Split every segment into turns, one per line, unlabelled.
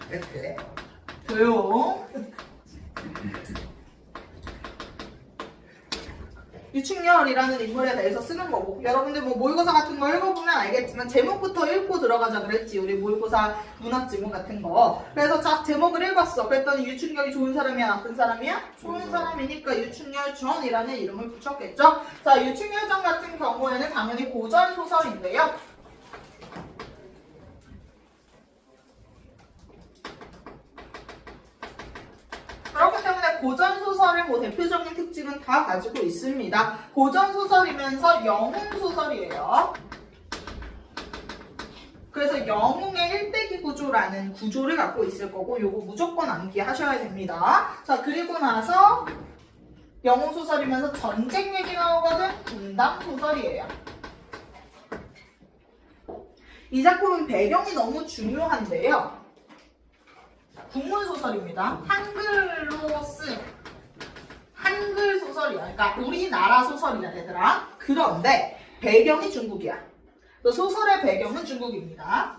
그래. 조용. 유충렬이라는 인물에 대해서 쓰는 거고, 여러분들 뭐 모의고사 같은 거 읽어보면 알겠지만 제목부터 읽고 들어가자 그랬지. 우리 모의고사 문학 지문 같은 거. 그래서 자, 제목을 읽었어. 그랬더니 유충렬이 좋은 사람이야, 나쁜 사람이야? 좋은 사람이니까 유충렬전이라는 이름을 붙였겠죠. 자, 유충렬전 같은 경우에는 당연히 고전 소설인데요. 그렇기 때문에 고전소설의 뭐 대표적인 특징은 다 가지고 있습니다. 고전소설이면서 영웅소설이에요. 그래서 영웅의 1대기 구조라는 구조를 갖고 있을 거고, 요거 무조건 암기하셔야 됩니다. 자, 그리고 나서 영웅소설이면서 전쟁 얘기 나오거든. 분담소설이에요. 이 작품은 배경이 너무 중요한데요. 국문소설입니다. 한글로 쓴 한글 소설이야. 그러니까 우리나라 소설이야, 얘들아. 그런데 배경이 중국이야. 또 소설의 배경은 중국입니다.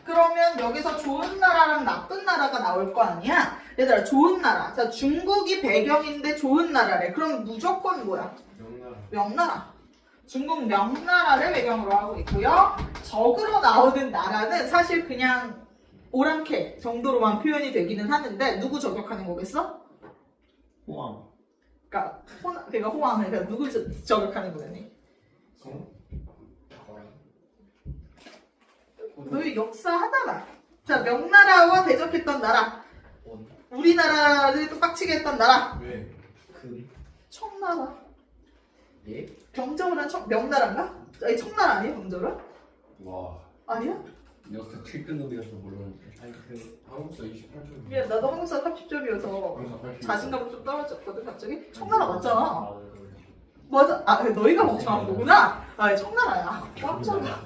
그러면 여기서 좋은 나라랑 나쁜 나라가 나올 거 아니야? 얘들아, 좋은 나라. 자, 중국이 배경인데 좋은 나라래. 그럼 무조건 뭐야? 명나라. 중국 명나라를 배경으로 하고 있고요. 적으로 나오는 나라는 사실 그냥 오랑캐 정도로만 표현이 되기는 하는데, 누구 저격하는 거겠어?
호황.
그러니까 호황을 그러니까 누구 저격하는 거겠니? 너희 역사하다가 자, 명나라와 대적했던 나라, 우리나라를 또 빡치게 했던 나라.
왜?
청나라.
예?
병정을 한 명나라인가? 아니, 청나라 아니야, 병정은?
와.
아니야?
역사 7등급이라서 몰랐는데. 아니 한국사 28점.
야, 나도 한국사 30점이어서 자신감이 좀 떨어졌거든, 갑자기. 청나라 맞잖아. 맞아. 아, 너희가 멍청한 거구나. 아, 청나라야. 깜짝이야.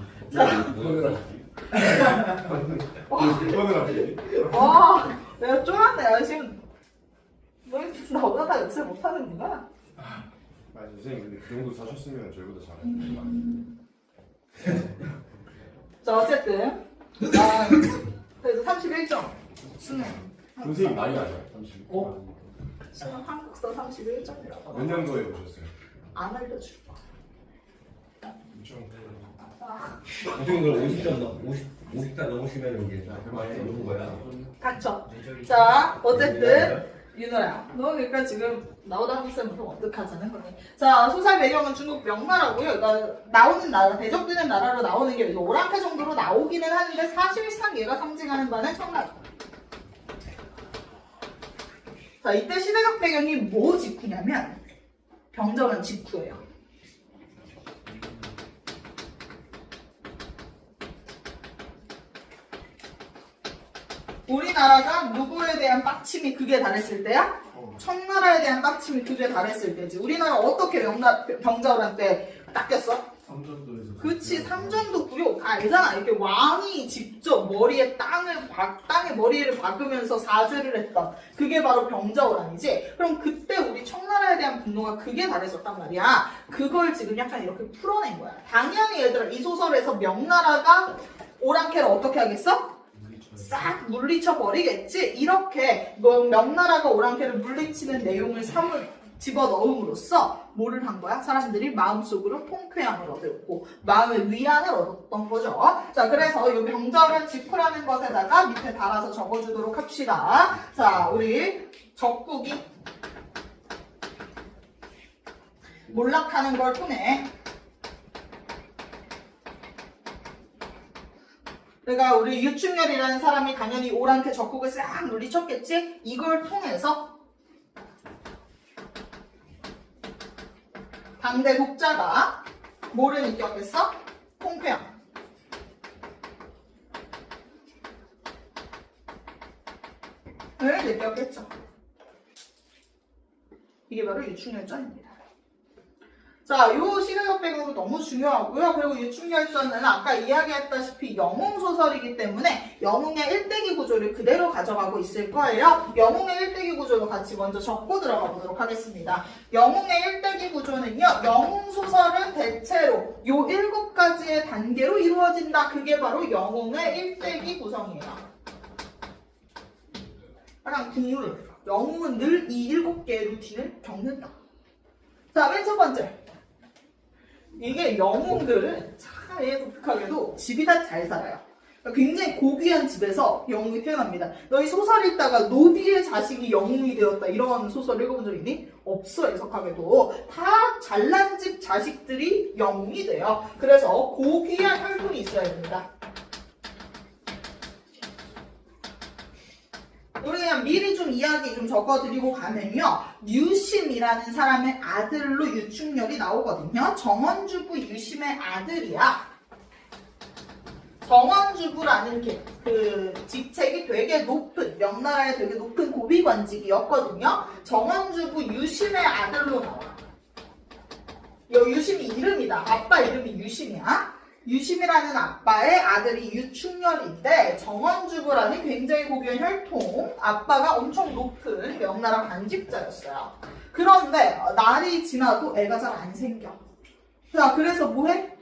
와, 내가 쫄았네. 아, 지금 너희 나보다 다 역사 못하는구나.
아니 선생님, 근데 그 정도 사셨으면 저희보다 잘해요.
자, 어쨌든 그래서 31점 수능.
선생님 나이 아세요? 30.
수능 한국사 31점이라고.
몇 년도에 오셨어요?
안 알려줄 거야.
그 정도로 50단 넘으시면 여기 넘은 거야.
닥쳐. 자, 어쨌든 윤호야, 너 그러니까 지금 나오다 한국사부터 어떡하자는 거니? 자, 소설 배경은 중국 명나라고요. 그러니까 나오는 나라, 대적되는 나라로 나오는 게 오랑캐 정도로 나오기는 하는데 사실상 얘가 상징하는 바는 청나라. 자, 이때 시대적 배경이 뭐 직후냐면 병정은 직후예요. 우리나라가 누구에 대한 빡침이 극에 달했을 때야? 청나라에 대한 빡침이 극에 달했을 때지. 우리나라 어떻게 병자호란때 닦였어?
삼전도에서.
그치, 삼전도 구욕 다 알잖아. 이렇게 왕이 직접 머리에 땅에 머리를 박으면서 사죄를 했던 그게 바로 병자호란이지. 그럼 그때 우리 청나라에 대한 분노가 극에 달했었단 말이야. 그걸 지금 약간 이렇게 풀어낸 거야. 당연히 얘들아, 이 소설에서 명나라가 오랑캐를 어떻게 하겠어? 싹 물리쳐 버리겠지. 이렇게 명나라가 오랑캐를 물리치는 내용을 집어넣음으로써 뭐를 한 거야? 사람들이 마음속으로 통쾌함을 얻었고 마음의 위안을 얻었던 거죠. 자, 그래서 이 병자호란 직후라는 것에다가 밑에 달아서 적어주도록 합시다. 자, 우리 적국이 몰락하는 걸 통해 그러니까 우리 유충렬이라는 사람이 당연히 오랑캐 적국을 싹 물리쳤겠지? 이걸 통해서 당대 독자가 뭐를 느꼈겠어? 통쾌함. 을 느꼈겠죠. 이게 바로 유충렬전입니다. 자, 요 시대적 배경도 너무 중요하고요. 그리고 유충열전은 아까 이야기했다시피 영웅소설이기 때문에 영웅의 일대기 구조를 그대로 가져가고 있을 거예요. 영웅의 일대기 구조도 같이 먼저 적고 들어가 보도록 하겠습니다. 영웅의 일대기 구조는요, 영웅소설은 대체로 요 7가지의 단계로 이루어진다. 그게 바로 영웅의 일대기 구성이에요. 약간 국룰. 영웅은 늘 이 7개의 루틴을 겪는다. 자, 맨 첫 번째. 이게 영웅들은 참 독특하게도 집이 다 잘 살아요. 그러니까 굉장히 고귀한 집에서 영웅이 태어납니다. 너희 소설 읽다가 노비의 자식이 영웅이 되었다 이런 소설 읽어본 적 있니? 없어. 애석하게도 다 잘난 집 자식들이 영웅이 돼요. 그래서 고귀한 혈통이 있어야 됩니다. 우리 그냥 미리 좀 이야기 좀 적어드리고 가면요. 유심이라는 사람의 아들로 유충렬이 나오거든요. 정원주부 유심의 아들이야. 정원주부라는 그 직책이 되게 높은, 명나라의 되게 높은 고비관직이었거든요. 정원주부 유심의 아들로 나와. 이 유심이 이름이다. 아빠 이름이 유심이야. 유심이라는 아빠의 아들이 유충렬인데 정원주부라는 굉장히 고귀한 혈통, 아빠가 엄청 높은 명나라 관직자였어요. 그런데 날이 지나도 애가 잘 안 생겨. 자, 그래서 뭐해?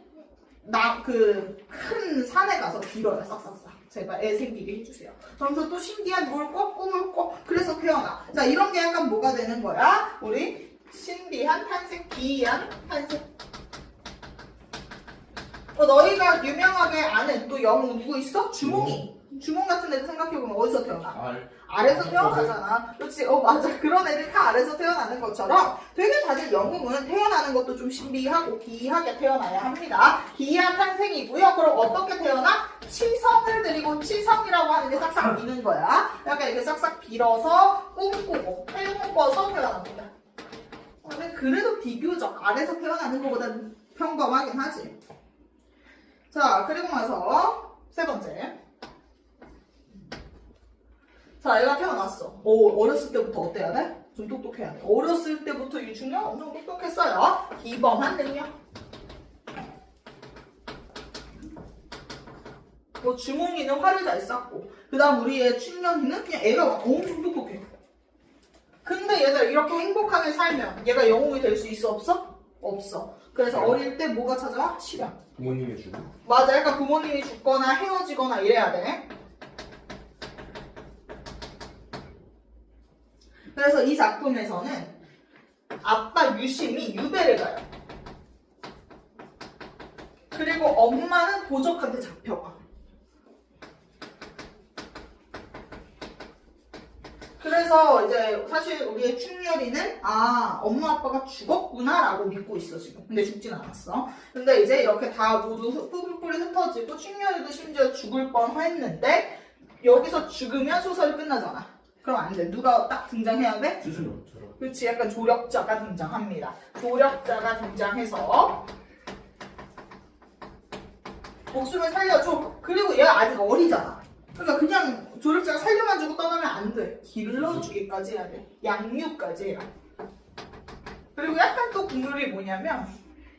큰 산에 가서 빌어요. 싹싹싹. 제발 애 생기게 해주세요. 그러면서 또 신기한 꿈을 꿔. 그래서 태어나. 자, 이런 게 약간 뭐가 되는 거야? 우리 신비한 탄생, 기이한 탄생. 너희가 유명하게 아는 또 영웅 누구 있어? 주몽이. 주몽 같은 애들 생각해보면 어디서 태어나? 아래서 태어나잖아. 그렇지? 맞아. 그런 애들 다 아래서 태어나는 것처럼 되게 다들 영웅은 태어나는 것도 좀 신비하고 기이하게 태어나야 합니다. 기이한 탄생이고요. 그럼 어떻게 태어나? 치성을 드리고, 치성이라고 하는 게 싹싹 비는 거야. 약간 이렇게 싹싹 빌어서 꿈꾸고 해먹어서 태어납니다. 근데 그래도 비교적 아래서 태어나는 것보다는 평범하긴 하지. 자, 그리고 나서 세 번째. 자, 얘가 태어났어. 어렸을 때부터 어때야 돼? 좀 똑똑해야 돼. 어렸을 때부터 유충렬 엄청 똑똑했어요. 기범한 능력. 주몽이는 활을 잘 쐈고, 그 다음 우리의 충렬이는 그냥 애가 엄청 똑똑해. 근데 얘들 이렇게 행복하게 살면 얘가 영웅이 될 수 있어? 없어? 없어. 그래서 어릴 때 뭐가 찾아와? 시련.
부모님의 죽음?
맞아. 약간 부모님이 죽거나 헤어지거나 이래야 돼. 그래서 이 작품에서는 아빠 유심이 유배를 가요. 그리고 엄마는 도적한테 잡혀가. 그래서 이제 사실 우리의 충렬이는 엄마 아빠가 죽었구나 라고 믿고 있어 지금. 근데 죽진 않았어. 근데 이제 이렇게 다 모두 뿔뿔이 흩어지고 충렬이도 심지어 죽을 뻔했는데 여기서 죽으면 소설이 끝나잖아. 그럼 안 돼. 누가 딱 등장해야 돼?
스스로처럼.
그렇지. 약간 조력자가 등장합니다. 조력자가 등장해서 목숨을 살려줘. 그리고 얘가 아직 어리잖아. 그러니까 그냥 조력자가 살려만 주고 떠나면 안 돼. 길러주기까지 해야 돼. 양육까지 해야 돼. 그리고 약간 또 국룰이 뭐냐면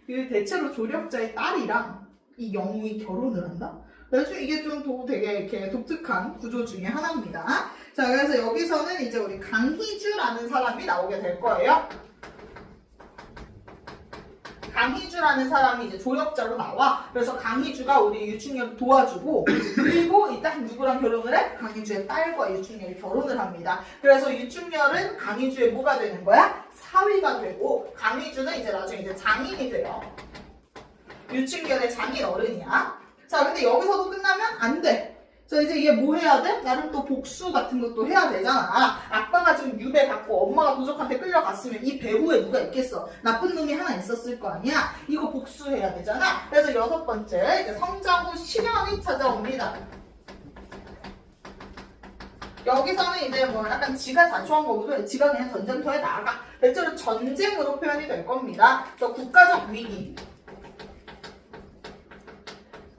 대체로 조력자의 딸이랑 이 영웅이 결혼을 한다? 그래서 이게 좀 되게 이렇게 독특한 구조 중에 하나입니다. 자, 그래서 여기서는 이제 우리 강희주라는 사람이 나오게 될 거예요. 강희주라는 사람이 이제 조력자로 나와. 그래서 강희주가 우리 유충렬을 도와주고, 그리고 일단 누구랑 결혼을 해? 강희주의 딸과 유충렬이 결혼을 합니다. 그래서 유충렬은 강희주의 뭐가 되는 거야? 사위가 되고, 강희주는 이제 나중에 이제 장인이 돼요. 유충렬의 장인 어른이야. 자, 근데 여기서도 끝나면 안 돼. 자, 이제 얘 뭐 해야 돼? 나름 또 복수 같은 것도 해야 되잖아. 아빠가 지금 유배 갔고 엄마가 도적한테 끌려갔으면 이 배후에 누가 있겠어? 나쁜 놈이 하나 있었을 거 아니야? 이거 복수해야 되잖아. 그래서 6번째, 이제 성장 후 시련이 찾아옵니다. 여기서는 이제 뭐 약간 지가 자초한 거고도 지가 그냥 전쟁터에 나가. 대체로 전쟁으로 표현이 될 겁니다. 그래서 국가적 위기.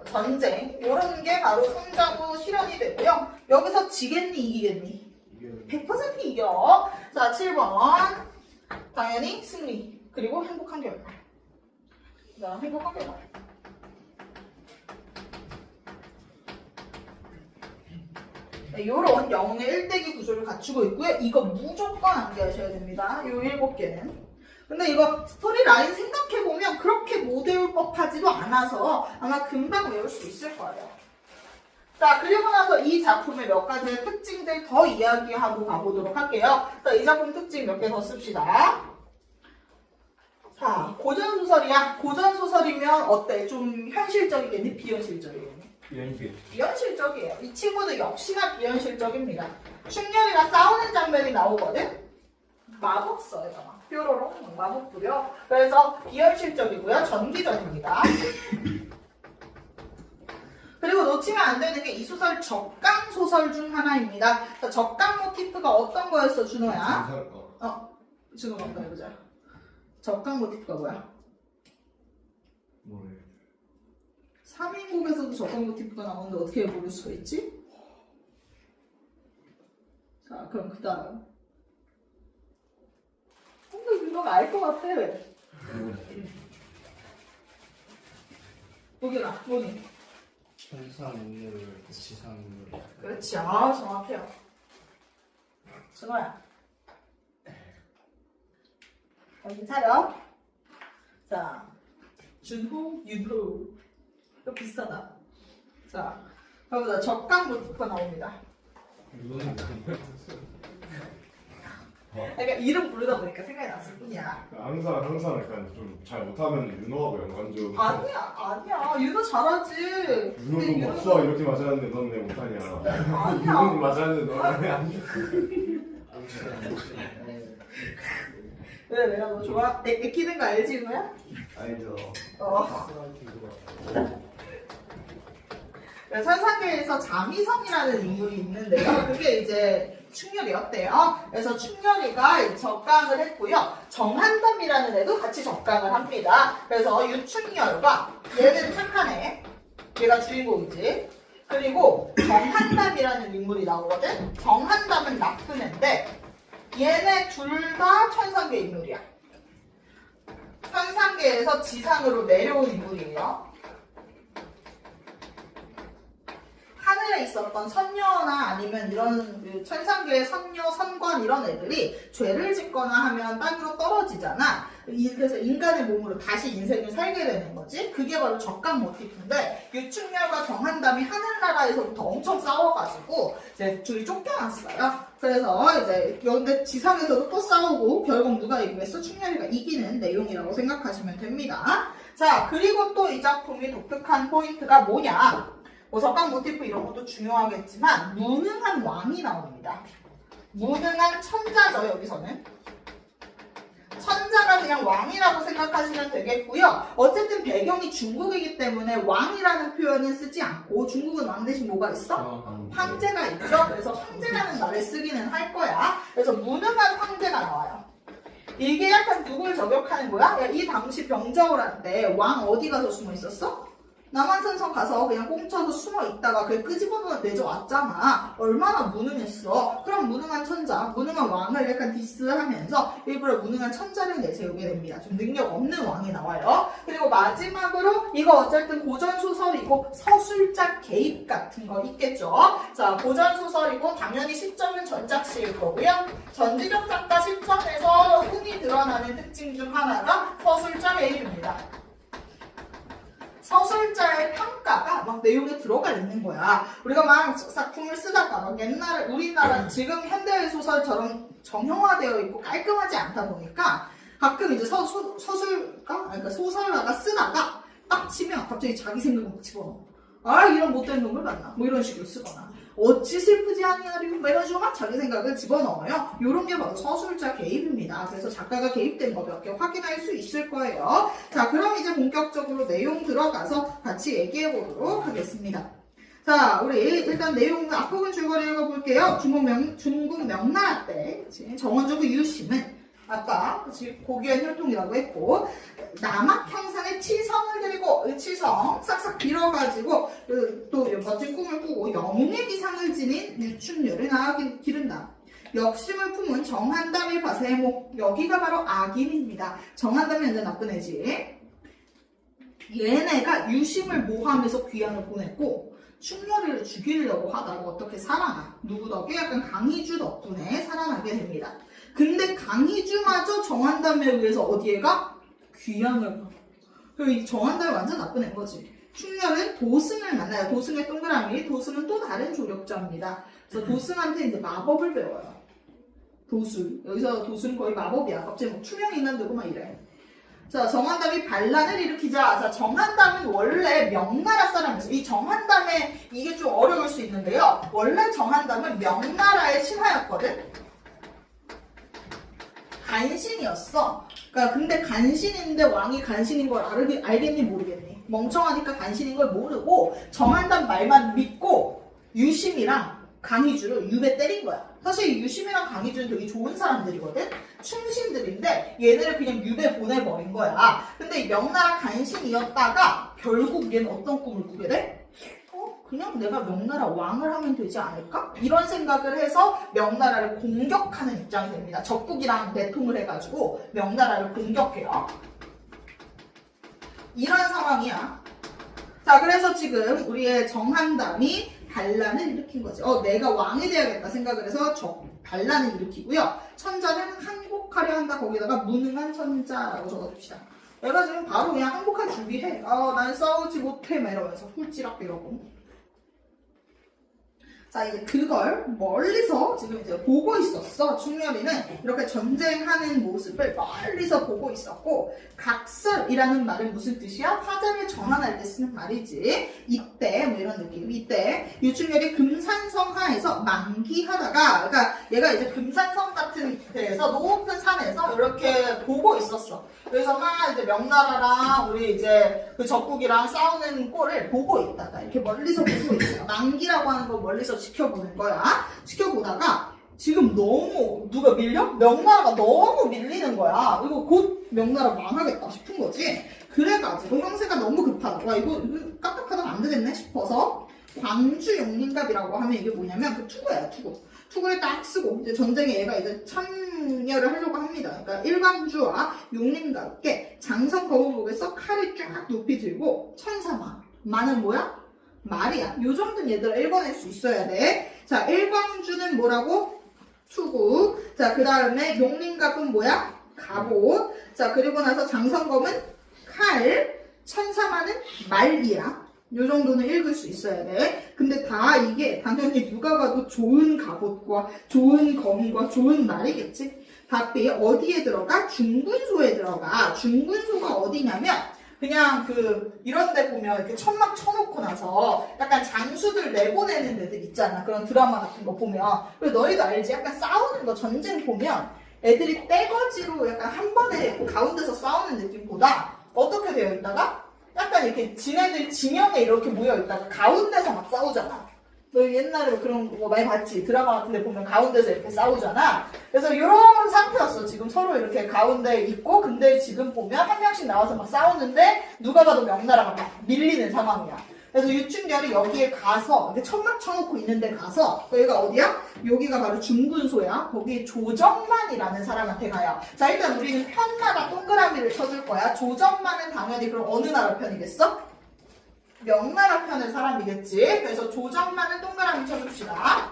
전쟁 이런 게 바로 성장 후 실현이 되고요. 여기서 지겠니 이기겠니? 100% 이겨. 자, 7번 당연히 승리 그리고 행복한 결과. 자, 행복하게 봐. 네, 요런 0의 1대기 구조를 갖추고 있고요. 이거 무조건 암기하셔야 됩니다. 요 7개는. 근데 이거 스토리 라인 생각해보면 그렇게 못 외울 법하지도 않아서 아마 금방 외울 수 있을 거예요. 자, 그리고 나서 이 작품의 몇 가지의 특징들 더 이야기하고 가보도록 할게요. 자, 이 작품 특징 몇 개 더 씁시다. 자, 고전소설이야. 고전소설이면 어때? 좀 현실적이겠니? 비현실적이겠니? 비현실적이에요. 이 친구도 역시나 비현실적입니다. 충렬이가 싸우는 장면이 나오거든? 마법 써요. 뾰로롱 마법 부려. 그래서 비현실적이고요. 전기전입니다. 그리고 놓치면 안 되는 게 이 소설 적강 소설 중 하나입니다. 자, 적강 모티프가 어떤 거였어, 준호야? 준호가 한번 해보자. 적강 모티프가 뭐야?
뭐래?
3인국에서도 적강 모티프가 나오는데 어떻게 모를 수가 있지? 자, 그럼 그 다음. 근데 준호가 알 것 같아. 여기라, 뭐니?
천상인물, 지상인물.
그렇지. 아, 정확해요. 준호야. 정신 차려. 자, 준호, 윤호. 또 비슷하다. 자, 가보자. 적강 모티프가 나옵니다.
이거는
그러니까 이름 부르다 보니까 생각이 났을 뿐이야.
항상 약간 좀 잘 못하면 윤호하고 연관적.
아니야. 윤호 잘하지.
윤호도 막 수학 이렇게 맞았는데 넌 왜 못하냐.
아니야.
윤호는 맞았는데 넌 왜 안 돼?
왜 내가 너 좋아? 애끼는 거 알지, 윤호야?
알죠.
선상계에서 자미성이라는 인물이 있는데요. 그게 이제 충렬이었대요. 그래서 충렬이가 적강을 했고요. 정한담이라는 애도 같이 적강을 합니다. 그래서 유충렬과 얘는 착하네. 얘가 주인공이지. 그리고 정한담이라는 인물이 나오거든. 정한담은 나쁜 애인데 얘네 둘 다 천상계 인물이야. 천상계에서 지상으로 내려온 인물이에요. 하늘에 있었던 선녀나 아니면 이런 그 천상계의 선녀, 선관 이런 애들이 죄를 짓거나 하면 땅으로 떨어지잖아. 그래서 인간의 몸으로 다시 인생을 살게 되는 거지. 그게 바로 적강 모티프인데 유충렬과 정한담이 하늘나라에서부터 엄청 싸워가지고 이제 둘이 쫓겨났어요. 그래서 이제 근데 지상에서도 또 싸우고 결국 누가 이기겠어? 충렬이가 이기는 내용이라고 생각하시면 됩니다. 자, 그리고 또 이 작품이 독특한 포인트가 뭐냐? 뭐 적강 모티프 이런 것도 중요하겠지만 무능한 왕이 나옵니다. 무능한 천자죠, 여기서는. 천자가 그냥 왕이라고 생각하시면 되겠고요. 어쨌든 배경이 중국이기 때문에 왕이라는 표현은 쓰지 않고 중국은 왕 대신 뭐가 있어? 황제가 있죠. 그래서 황제라는 말을 쓰기는 할 거야. 그래서 무능한 황제가 나와요. 이게 약간 누굴 저격하는 거야? 야, 이 당시 병자호란 때 왕 어디 가서 숨어 있었어? 남한산성 가서 그냥 꽁쳐서 숨어 있다가 그걸 끄집어내 내줘왔잖아. 얼마나 무능했어. 그럼 무능한 천자, 무능한 왕을 약간 디스하면서 일부러 무능한 천자를 내세우게 됩니다. 좀 능력 없는 왕이 나와요. 그리고 마지막으로 이거 어쨌든 고전소설이고 서술작 개입 같은 거 있겠죠. 자, 고전소설이고 당연히 시점은 전작시일 거고요. 전지적 작가 시점에서 흔히 드러나는 특징 중 하나가 서술작 개입입니다. 서술자의 평가가 막 내용에 들어가 있는 거야. 우리가 막 작품을 쓰다가 막 옛날에 우리나라 지금 현대의 소설처럼 정형화되어 있고 깔끔하지 않다 보니까 가끔 이제 서술가? 그러니까 소설가가 쓰다가 딱 치면 갑자기 자기 생각을 막 집어넣어. 아, 이런 못된 놈을 봤나? 뭐 이런 식으로 쓰거나. 어찌 슬프지 아니하리요? 뭐 이런 식으로 막 자기 생각을 집어넣어요. 이런 게 바로 서술자 개입입니다. 그래서 작가가 개입된 거 몇 개 확인할 수 있을 거예요. 자, 그럼 이제 본격적으로 내용 들어가서 같이 얘기해 보도록 하겠습니다. 자, 우리 일단 내용 앞부분 줄거리 읽어볼게요. 중국 명나라 때 정원조구 유심은 아까 고귀한 혈통이라고 했고 남학 형상의 치성을 들이고 치성 싹싹 빌어가지고 또 멋진 꿈을 꾸고 영웅의 기상을 지닌 유충렬을 기른다. 역심을 품은 정한담의 바세목, 여기가 바로 악인입니다. 정한담이 완전 나쁜 애지. 얘네가 유심을 모함해서 귀양을 보냈고 충렬이를 죽이려고 하다가 어떻게 살아나. 누구 덕에? 약간 강희주 덕분에 살아나게 됩니다. 근데 강희주마저 정한담에 의해서 어디에 가? 귀양을 가. 그리고 이 정한담이 완전 나쁜 애인 거지. 충렬은 도승을 만나요. 도승의 동그라미. 도승은 또 다른 조력자입니다. 그래서 도승한테 이제 마법을 배워요. 도술. 여기서 도술은 거의 마법이야. 갑자기 뭐 투명이 있는데고 막 이래. 자, 정한담이 반란을 일으키자. 자, 정한담은 원래 명나라 사람이었어. 이 정한담에 이게 좀 어려울 수 있는데요. 원래 정한담은 명나라의 신하였거든. 간신이었어. 그러니까 근데 간신인데 왕이 간신인 걸 알겠니 모르겠니? 멍청하니까 간신인 걸 모르고 정한담 말만 믿고 유심이랑 강희주를 유배 때린 거야. 사실 유심이랑 강희주는 되게 좋은 사람들이거든? 충신들인데 얘네를 그냥 유배 보내버린 거야. 근데 이 명나라 간신이었다가 결국 얘는 어떤 꿈을 꾸게 돼? 그냥 내가 명나라 왕을 하면 되지 않을까? 이런 생각을 해서 명나라를 공격하는 입장이 됩니다. 적국이랑 내통을 해가지고 명나라를 공격해요. 이런 상황이야. 자, 그래서 지금 우리의 정한담이 반란을 일으킨 거지. 내가 왕이 돼야겠다 생각을 해서 반란을 일으키고요. 천자는 항복하려 한다. 거기다가 무능한 천자라고 적어줍시다. 얘가 지금 바로 그냥 항복할 준비해. 난 싸우지 못해. 막 이러면서 훌찌락 이러고. 자, 이제 그걸 멀리서 지금 이제 보고 있었어. 충렬이는 이렇게 전쟁하는 모습을 멀리서 보고 있었고, 각설이라는 말은 무슨 뜻이야? 화제를 전환할 때 쓰는 말이지. 이때 뭐 이런 느낌. 이때 유충렬이 금산성 하에서 만기하다가, 그러니까 얘가 이제 금산성 같은 데에서 높은 산에서 이렇게 보고 있었어. 그래서 막 이제 명나라랑 우리 이제 그 적국이랑 싸우는 꼴을 보고 있다가 이렇게 멀리서 보고 있어요. 만기라고 하는 걸 멀리서 지켜보는 거야. 지켜보다가 지금 너무 누가 밀려? 명나라가 너무 밀리는 거야. 이거 곧 명나라 망하겠다 싶은 거지. 그래가지고 형세가 너무 급하다. 와 이거 깜빡하다가 안 되겠네 싶어서 광주 용림갑이라고 하면 이게 뭐냐면 그 투구예요. 투구를 딱 쓰고 이제 전쟁에 얘가 이제 참여를 하려고 합니다. 그러니까 일광주와 용림갑께 장성 거북목에서 칼을 쫙 높이 들고 천사마. 마는 뭐야? 말이야. 요 정도는 얘들아 읽어낼 수 있어야 돼. 자, 일광주는 뭐라고? 투구. 자, 그 다음에 용림갑은 뭐야? 갑옷. 자, 그리고 나서 장성검은 칼. 천사마는 말이야. 요 정도는 읽을 수 있어야 돼. 근데 다 이게 당연히 누가 봐도 좋은 갑옷과 좋은 검과 좋은 말이겠지. 답이 어디에 들어가? 중군소에 들어가. 중군소가 어디냐면 그냥 이런 데 보면 이렇게 천막 쳐놓고 나서 약간 장수들 내보내는 데들 있잖아. 그런 드라마 같은 거 보면. 그리고 너희도 알지? 약간 싸우는 거 전쟁 보면 애들이 떼거지로 약간 한 번에 가운데서 싸우는 느낌보다 어떻게 되어 있다가 약간 이렇게 지네들 진영에 이렇게 모여 있다가 가운데서 막 싸우잖아. 너 옛날에 그런 거 많이 봤지? 드라마 같은 데 보면 가운데서 이렇게 싸우잖아. 그래서 이런 상태였어. 지금 서로 이렇게 가운데 있고, 근데 지금 보면 한 명씩 나와서 막 싸우는데 누가 봐도 명나라가 막 밀리는 상황이야. 그래서 유충렬이 여기에 가서 이렇게 천막 쳐놓고 있는데 가서 여기가 어디야? 여기가 바로 중군소야. 거기 조정만이라는 사람한테 가요. 자, 일단 우리는 편마다 동그라미를 쳐줄 거야. 조정만은 당연히 그럼 어느 나라 편이겠어? 명나라 편의 사람이겠지. 그래서 조정만은 동그라미 쳐줍시다.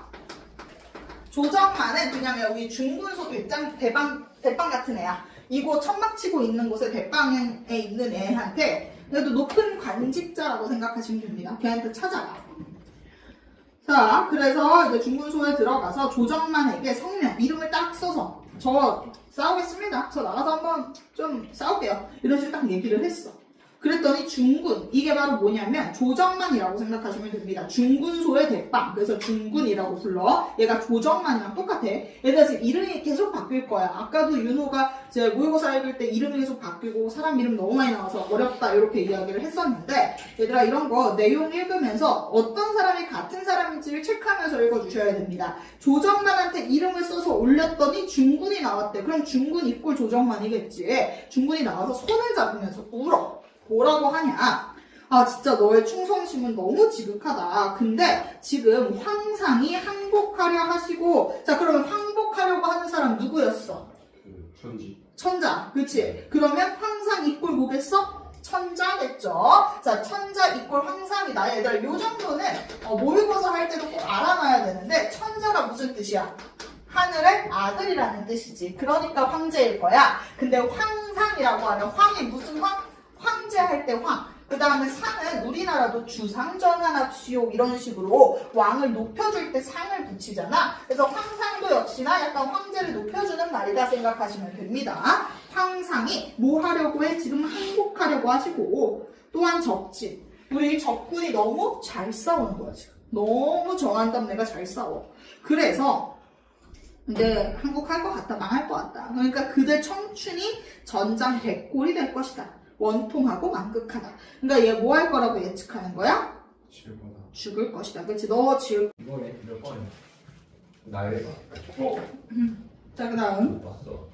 조정만은 그냥 여기 중군소 대빵 같은 애야. 이곳 천막 치고 있는 곳에 대빵에 있는 애한테 그래도 높은 관직자라고 생각하시면 됩니다. 걔한테 찾아가. 자, 그래서 이제 중군소에 들어가서 조정만에게 성명, 이름을 딱 써서 저 싸우겠습니다. 저 나가서 한번 좀 싸울게요. 이런 식으로 딱 얘기를 했어. 그랬더니 중군, 이게 바로 뭐냐면 조정만이라고 생각하시면 됩니다. 중군소의 대빵, 그래서 중군이라고 불러. 얘가 조정만이랑 똑같아. 얘가 지금 이름이 계속 바뀔 거야. 아까도 윤호가 이제 모의고사 읽을 때 이름이 계속 바뀌고 사람 이름 너무 많이 나와서 어렵다 이렇게 이야기를 했었는데, 얘들아 이런 거 내용 읽으면서 어떤 사람이 같은 사람인지를 체크하면서 읽어주셔야 됩니다. 조정만한테 이름을 써서 올렸더니 중군이 나왔대. 그럼 중군 이꼴 조정만이겠지. 중군이 나와서 손을 잡으면서 울어. 뭐라고 하냐? 진짜 너의 충성심은 너무 지극하다. 근데 지금 황상이 항복하려 하시고, 자, 그러면 항복하려고 하는 사람 누구였어?
천지.
천자, 그치? 그러면 황상 이꼴 뭐겠어? 천자겠죠. 자, 천자 이꼴 황상이다. 얘들아, 요 정도는 모의고사 할 때도 꼭 알아놔야 되는데, 천자가 무슨 뜻이야? 하늘의 아들이라는 뜻이지. 그러니까 황제일 거야. 근데 황상이라고 하면 황이 무슨 황? 황제 할 때 황. 그 다음에 상은 우리나라도 주상전환합시오 이런 식으로 왕을 높여줄 때 상을 붙이잖아. 그래서 황상도 역시나 약간 황제를 높여주는 말이다 생각하시면 됩니다. 황상이 뭐 하려고 해? 지금 항복하려고 하시고, 또한 적진. 우리 적군이 너무 잘 싸우는 거야 지금. 너무 정한담내가 잘 싸워. 그래서 이제 항복할 것 같다, 망할 것 같다. 그러니까 그들 청춘이 전장백골이 될 것이다. 원통하고 만극하다. 그러니까 얘 뭐 할 거라고 예측하는 거야?
지을 거다.
죽을 것이다. 그렇지? 너 지을.
이번에 몇 번이야? 나를 봐.
자, 그 다음.
못 봤어.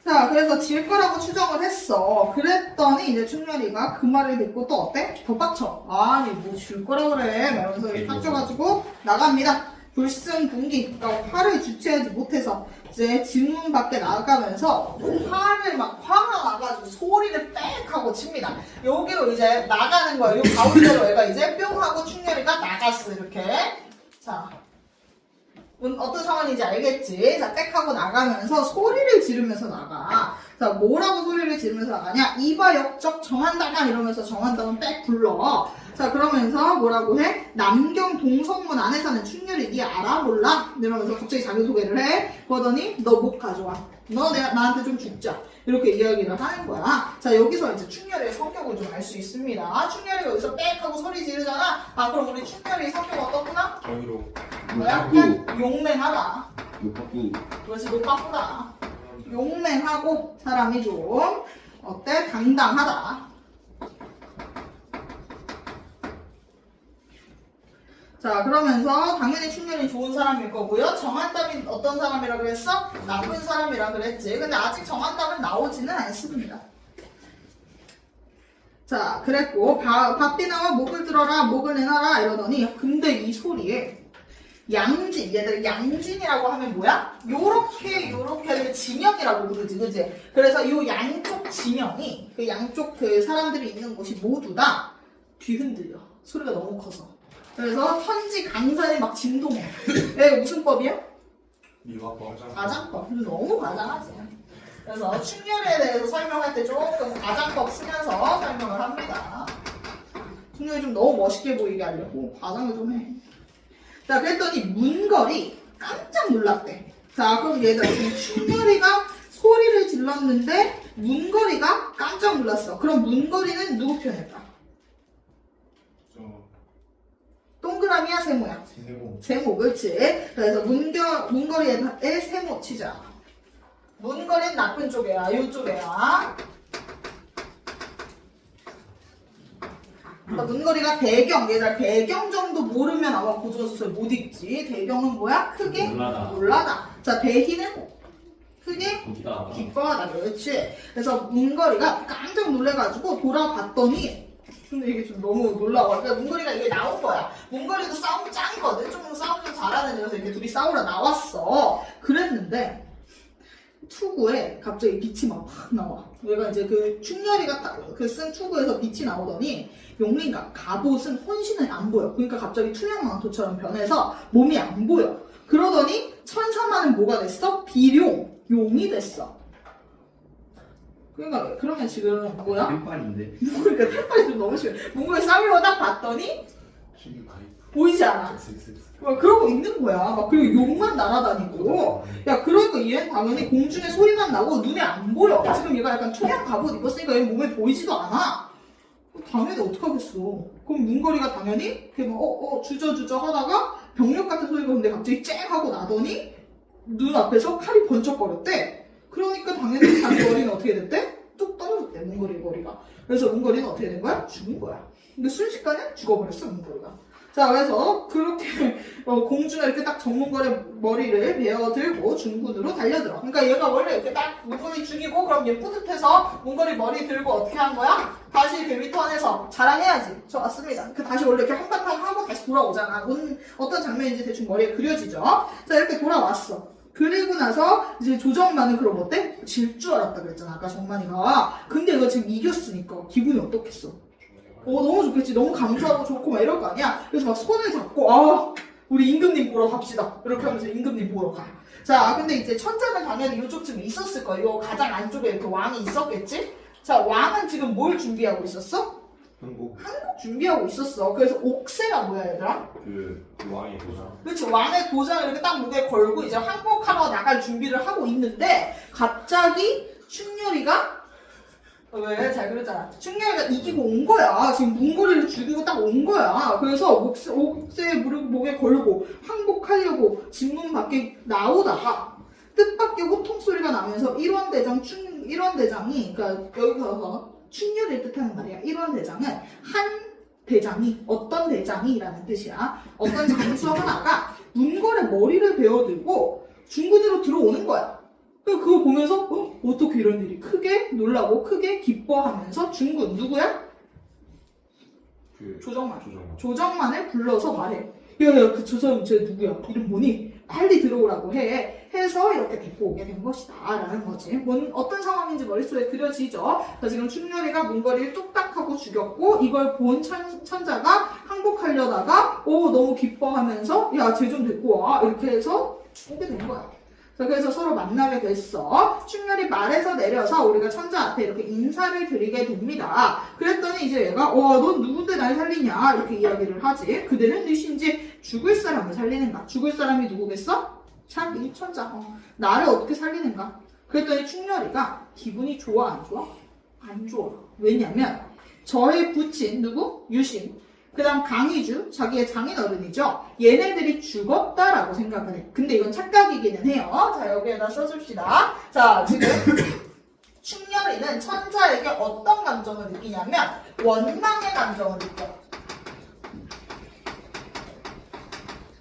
자, 그래서 질 거라고 추정을 했어. 그랬더니 이제 충렬이가 그 말을 듣고 또 어때? 더 빡쳐. 아니, 뭐 질 거라 그래. 이러면서 이렇게 빡쳐가지고 나갑니다. 불승분기. 그러니까 화를 주체하지 못해서 이제 지문 밖에 나가면서 화가 나가지고 소리를 빽 하고 칩니다. 여기로 이제 나가는 거예요. 요 가운데로 얘가 이제 뿅 하고 충렬이가 나갔어. 이렇게. 자. 어떤 상황인지 알겠지? 자, 빽 하고 나가면서 소리를 지르면서 나가. 자, 뭐라고 소리를 지르면서 나가냐? 이봐 역적 정한다만 이러면서 정한다만 빽 불러. 자, 그러면서 뭐라고 해? 남경 동성문 안에 사는 충렬이 니 알아? 몰라? 이러면서 갑자기 자기소개를 해. 그러더니 너 목 가져와. 너 나한테 좀 죽자. 이렇게 이야기를 하는 거야. 자, 여기서 이제 충렬이의 성격을 좀 알 수 있습니다. 충렬이가 여기서 빽 하고 소리 지르잖아. 아, 그럼 우리 충렬이 성격 어떻구나?
정의로.
뭐 약간 용맹하다.
높았고.
그렇지, 높았구나. 용맹하고 사람이 좀 어때? 당당하다. 자, 그러면서 당연히 충렬이 좋은 사람일 거고요. 정한담이 어떤 사람이라 그랬어? 나쁜 사람이라 그랬지. 근데 아직 정한담은 나오지는 않습니다. 자, 그랬고 밥비 나와 목을 들어라, 목을 내놔라 이러더니 근데 이 소리에 양진, 얘들 양진이라고 하면 뭐야? 요렇게를 지명이라고 부르지, 그지? 그래서 요 양쪽 지명이, 그 양쪽 그 사람들이 있는 곳이 모두 다 뒤흔들려. 소리가 너무 커서. 그래서 천지 강산이 막 진동해. 이거 무슨 법이야?
미화법.
과장법. 너무 과장하지. 그래서 충렬에 대해서 설명할 때 조금 과장법 쓰면서 설명을 합니다. 충렬이 좀 너무 멋있게 보이게 하려고 과장을 좀 해. 자, 그랬더니 문걸이 깜짝 놀랐대. 자, 그럼 얘들아, 충렬이가 소리를 질렀는데 문걸이가 깜짝 놀랐어. 그럼 문걸이는 누구 편일까? 동그라미야, 세모야?
세모.
세모, 그렇지. 그래서 문걸이의 세모 치자. 문걸이는 나쁜 쪽이야, 이쪽이야. 문거리가 배경, 얘들아 배경 정도 모르면 아마 고조소설 못 읽지. 배경은 뭐야? 크게? 몰라다. 자, 배희는? 크게? 기뻐하다. 그렇지. 그래서 문거리가 깜짝 놀래가지고 돌아봤더니 근데 이게 좀 너무 놀라워. 그러니까 문거리가 이게 나온 거야. 문거리도 싸움 짱이거든. 좀 싸움 좀 잘하는 애라서 이렇게 둘이 싸우러 나왔어. 그랬는데 투구에 갑자기 빛이 막 나와. 얘가 이제 그 충렬이가 그 쓴 투구에서 빛이 나오더니 용린과 갑옷은 혼신은 안 보여. 그러니까 갑자기 투명망토처럼 변해서 몸이 안 보여. 그러더니 천사만은 뭐가 됐어? 비룡, 용이 됐어. 그러니까 그러면 지금 뭐야?
왼팔인데.
그러니까 템빨이 좀 너무 심해. 뭔가 싸우려고 딱 봤더니 보이지 않아. 막 그러고 있는 거야. 막 그리고 용만 날아다니고. 야, 그러니까 얘는 당연히 공중에 소리만 나고 눈에 안 보여. 지금 얘가 약간 초양 갑옷 입었으니까 얘 몸에 보이지도 않아. 당연히 어떡하겠어. 그럼 문거리가 당연히 이렇게 막 주저주저 하다가 병력 같은 소리가 근데 갑자기 쨍 하고 나더니 눈 앞에서 칼이 번쩍거렸대. 그러니까 당연히 자기 머리는 어떻게 됐대? 뚝 떨어졌대, 문거리 머리가. 그래서 문거리는 어떻게 된 거야? 죽은 거야. 근데 순식간에 죽어버렸어, 문거리가. 자, 그래서 그렇게 공중에 이렇게 딱 정문거리 머리를 베어들고 중군으로 달려들어. 그러니까 얘가 원래 이렇게 딱 문거리 죽이고 그럼 얘 뿌듯해서 문거리 머리 들고 어떻게 한 거야? 다시 그 위턴에서 자랑해야지. 저 왔습니다. 그 다시 원래 이렇게 한바탕 하고 다시 돌아오잖아. 어떤 장면인지 대충 머리에 그려지죠. 자, 이렇게 돌아왔어. 그리고 나서 이제 조정만은 그럼 어때? 질 줄 알았다 그랬잖아 아까 정만이가. 근데 이거 지금 이겼으니까 기분이 어떻겠어? 너무 좋겠지. 너무 감사하고 좋고 막 이럴 거 아니야. 그래서 막 손을 잡고 우리 임금님 보러 갑시다 이렇게 하면서 임금님 보러 가. 자 근데 이제 천자는 당연히 이쪽쯤에 있었을 거야. 요 가장 안쪽에 이렇게 왕이 있었겠지. 자 왕은 지금 뭘 준비하고 있었어?
한국
한국 준비하고 있었어. 그래서 옥새가 뭐야 얘들아?
그 왕의 도장.
그렇지. 왕의 도장을 이렇게 딱 목에 걸고 이제 항복하러 나갈 준비를 하고 있는데 갑자기 충렬이가 왜? 잘 그랬잖아. 충렬이가 이기고 온 거야. 지금 문고리를 죽이고 딱 온 거야. 그래서 옥새 무릎 목에 걸고 항복하려고 진문 밖에 나오다가 뜻밖의 호통 소리가 나면서 일원대장이 그러니까 여기서 충렬을 뜻하는 말이야. 일원대장은 한 대장이 어떤 대장이라는 뜻이야. 어떤 장수 하나가 문걸의 머리를 베어들고 중군으로 들어오는 거야. 그거 보면서 어떻게 이런 일이 크게 놀라고 크게 기뻐하면서 중군 누구야?
그
조정만.
조정만.
조정만을 불러서 말해. 야야 그 저 사람 쟤 누구야? 이름 뭐니? 빨리 들어오라고 해서 이렇게 데리고 오게 된 것이다 라는 거지. 어떤 상황인지 머릿속에 그려지죠. 지금 충렬이가 문거리를 뚝딱 하고 죽였고 이걸 본 천자가 항복하려다가 너무 기뻐하면서 야 쟤 좀 데리고 와 이렇게 해서 오게 된 거야. 그래서 서로 만나게 됐어. 충렬이 말에서 내려서 우리가 천자 앞에 이렇게 인사를 드리게 됩니다. 그랬더니 이제 얘가 넌 누군데 날 살리냐 이렇게 이야기를 하지. 그대는 누신지 죽을 사람을 살리는가. 죽을 사람이 누구겠어? 참 이 천자. 나를 어떻게 살리는가. 그랬더니 충렬이가 기분이 좋아 안 좋아? 안 좋아. 왜냐면 저의 부친 누구? 유심. 그 다음 강희주, 자기의 장인어른이죠. 얘네들이 죽었다라고 생각을 해. 근데 이건 착각이기는 해요. 자, 여기에다 써줍시다. 자, 지금 충렬이는 천자에게 어떤 감정을 느끼냐면 원망의 감정을 느껴.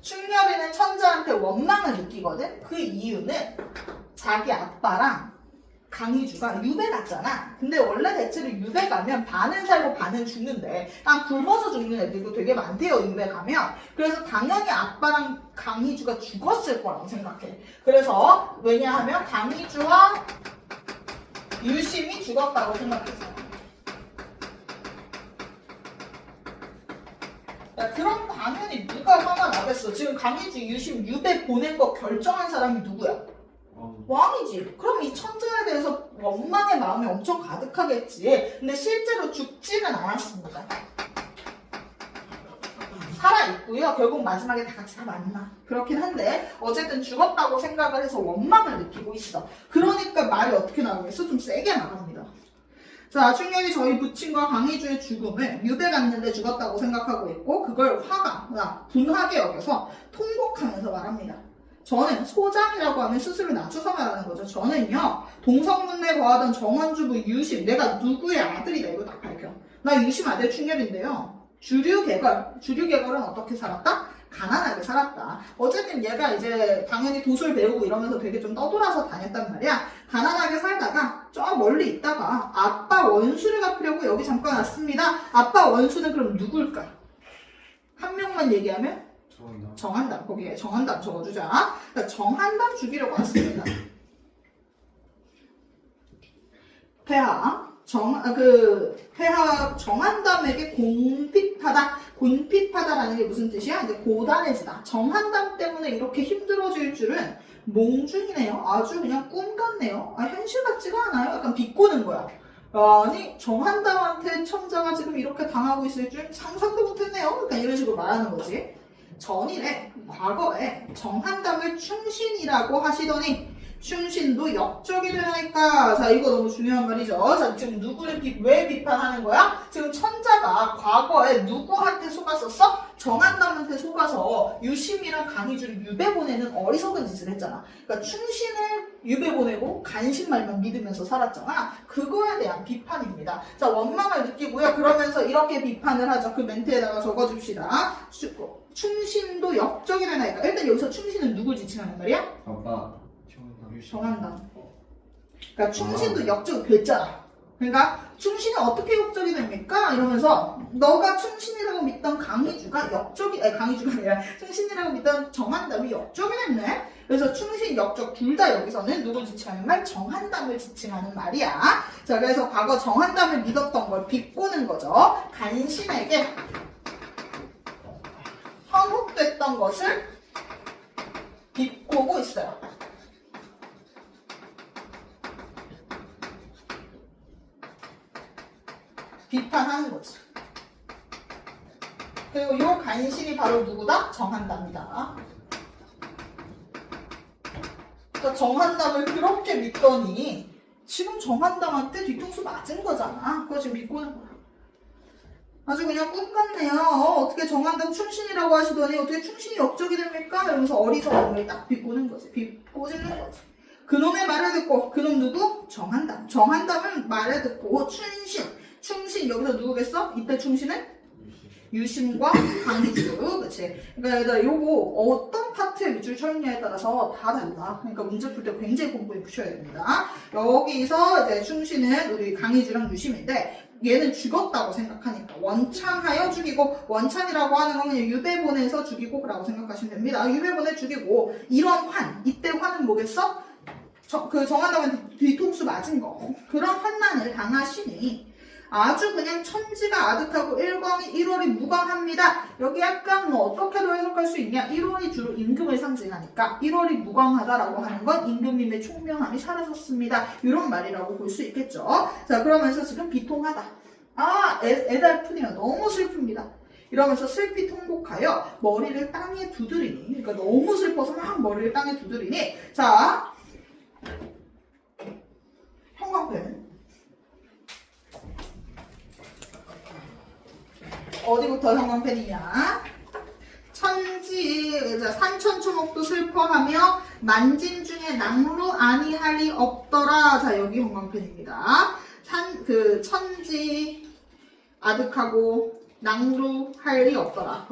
충렬이는 천자한테 원망을 느끼거든. 그 이유는 자기 아빠랑 강희주가 유배 갔잖아. 근데 원래 대체로 유배 가면 반은 살고 반은 죽는데 굶어서 죽는 애들도 되게 많대요. 유배 가면. 그래서 당연히 아빠랑 강희주가 죽었을 거라고 생각해. 그래서 왜냐하면 강희주와 유심이 죽었다고 생각했어. 야, 그럼 당연히 누가 화가 나겠어. 지금 강희주, 유심, 유배 보낸 거 결정한 사람이 누구야? 왕이지. 그럼 이 천자에 대해서 원망의 마음이 엄청 가득하겠지. 근데 실제로 죽지는 않았습니다. 살아있고요. 결국 마지막에 다 같이 다 만나. 그렇긴 한데 어쨌든 죽었다고 생각을 해서 원망을 느끼고 있어. 그러니까 말이 어떻게 나오겠어? 좀 세게 나갑니다. 자, 충렬이 저희 부친과 강희주의 죽음을 유배 갔는데 죽었다고 생각하고 있고 그걸 분하게 여겨서 통곡하면서 말합니다. 저는 소장이라고 하면 스스로 낮춰서 말하는 거죠. 저는요 동성문내 거하던 정원주부 유심, 내가 누구의 아들이다 이거 딱 밝혀. 나 유심 아들 충렬인데요. 주류계걸은 어떻게 살았다? 가난하게 살았다. 어쨌든 얘가 이제 당연히 도술 배우고 이러면서 되게 좀 떠돌아서 다녔단 말이야. 가난하게 살다가 저 멀리 있다가 아빠 원수를 갚으려고 여기 잠깐 왔습니다. 아빠 원수는 그럼 누굴까? 한 명만 얘기하면 정한담. 거기에 정한담 적어주자. 그러니까 정한담 죽이려고 왔습니다. 폐하 정한담에게 곤핍하다라는 게 무슨 뜻이야? 이제 고단해지다. 정한담 때문에 이렇게 힘들어질 줄은 몽중이네요. 아주 그냥 꿈 같네요. 현실 같지가 않아요. 약간 비꼬는 거야. 아니 정한담한테 천자가 지금 이렇게 당하고 있을 줄 상상도 못했네요. 그러니까 이런 식으로 말하는 거지. 전일에 과거에 정한담을 충신이라고 하시더니 충신도 역적이 되나니까. 자, 이거 너무 중요한 말이죠. 자, 지금 누구를 왜 비판하는 거야? 지금 천자가 과거에 누구한테 속았었어? 정한담한테 속아서 유심이랑 강희주를 유배 보내는 어리석은 짓을 했잖아. 그러니까 충신을 유배 보내고 간신말만 믿으면서 살았잖아. 그거에 대한 비판입니다. 자, 원망을 느끼고요. 그러면서 이렇게 비판을 하죠. 그 멘트에다가 적어줍시다. 충신도 역적이 되나니까. 일단 여기서 충신은 누굴 지칭하는 말이야?
아빠
정한담. 그러니까 충신도 역적이 됐잖아. 그러니까 충신이 어떻게 역적이 됩니까? 이러면서 너가 충신이라고 믿던 강희주가 강희주가 아니라 충신이라고 믿던 정한담이 역적이 됐네. 그래서 충신, 역적 둘 다 여기서는 누굴 지칭하는 말? 정한담을 지칭하는 말이야. 자, 그래서 과거 정한담을 믿었던 걸 비꼬는 거죠. 간신에게 현혹됐던 것을 비꼬고 있어요. 비판하는 거지. 그리고 요 간신이 바로 누구다? 정한담이다. 그러니까 정한담을 그렇게 믿더니 지금 정한담한테 뒤통수 맞은 거잖아. 그거 지금 비꼬는 거야. 아주 그냥 꿈 같네요. 어떻게 정한담 충신이라고 하시더니 어떻게 충신이 역적이 됩니까? 이러면서 어리석음을 딱 비꼬는 거지. 비꼬지는 거지. 그놈의 말을 듣고, 그놈 누구? 정한담. 정한담은 말을 듣고 충신 여기서 누구겠어? 이때 충신은? 유심과 강희주. 그치? 그러니까 요거 어떤 파트의 밑줄 쳐있냐에 따라서 다 달라. 그러니까 문제 풀 때 굉장히 꼼꼼히 푸셔야 됩니다. 여기서 이제 충신은 우리 강희주랑 유심인데 얘는 죽었다고 생각하니까 원창하여 죽이고, 원찬이라고 하는 건 그냥 유배 보내서 죽이고 라고 생각하시면 됩니다. 유배 보내 죽이고, 이런 이때 환은 뭐겠어? 그 정한담한테 뒤통수 맞은 거. 그런 환난을 당하시니 아주 그냥 천지가 아득하고 일광이 1월이 무광합니다. 여기 약간 뭐 어떻게도 해석할 수 있냐? 1월이 주로 임금을 상징하니까 1월이 무광하다라고 하는 건 임금님의 총명함이 사라졌습니다. 이런 말이라고 볼 수 있겠죠. 자, 그러면서 지금 비통하다. 애달프네요. 너무 슬픕니다. 이러면서 슬피 통곡하여 머리를 땅에 두드리니, 그러니까 너무 슬퍼서 막 머리를 땅에 두드리니, 자, 형광펜 어디부터 형광펜이냐? 산천초목도 슬퍼하며 만진중에 낭루 아니할이 없더라. 자, 여기 형광펜입니다. 천지 아득하고 낭루 할이 없더라.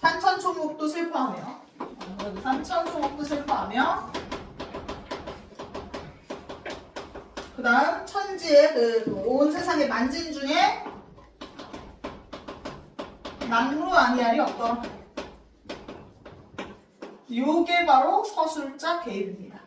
산천초목도 슬퍼하며, 그 다음 천지의 온 세상의 만진 중에 낭루 아니할이 없더라. 요게 바로 서술자 개입입니다.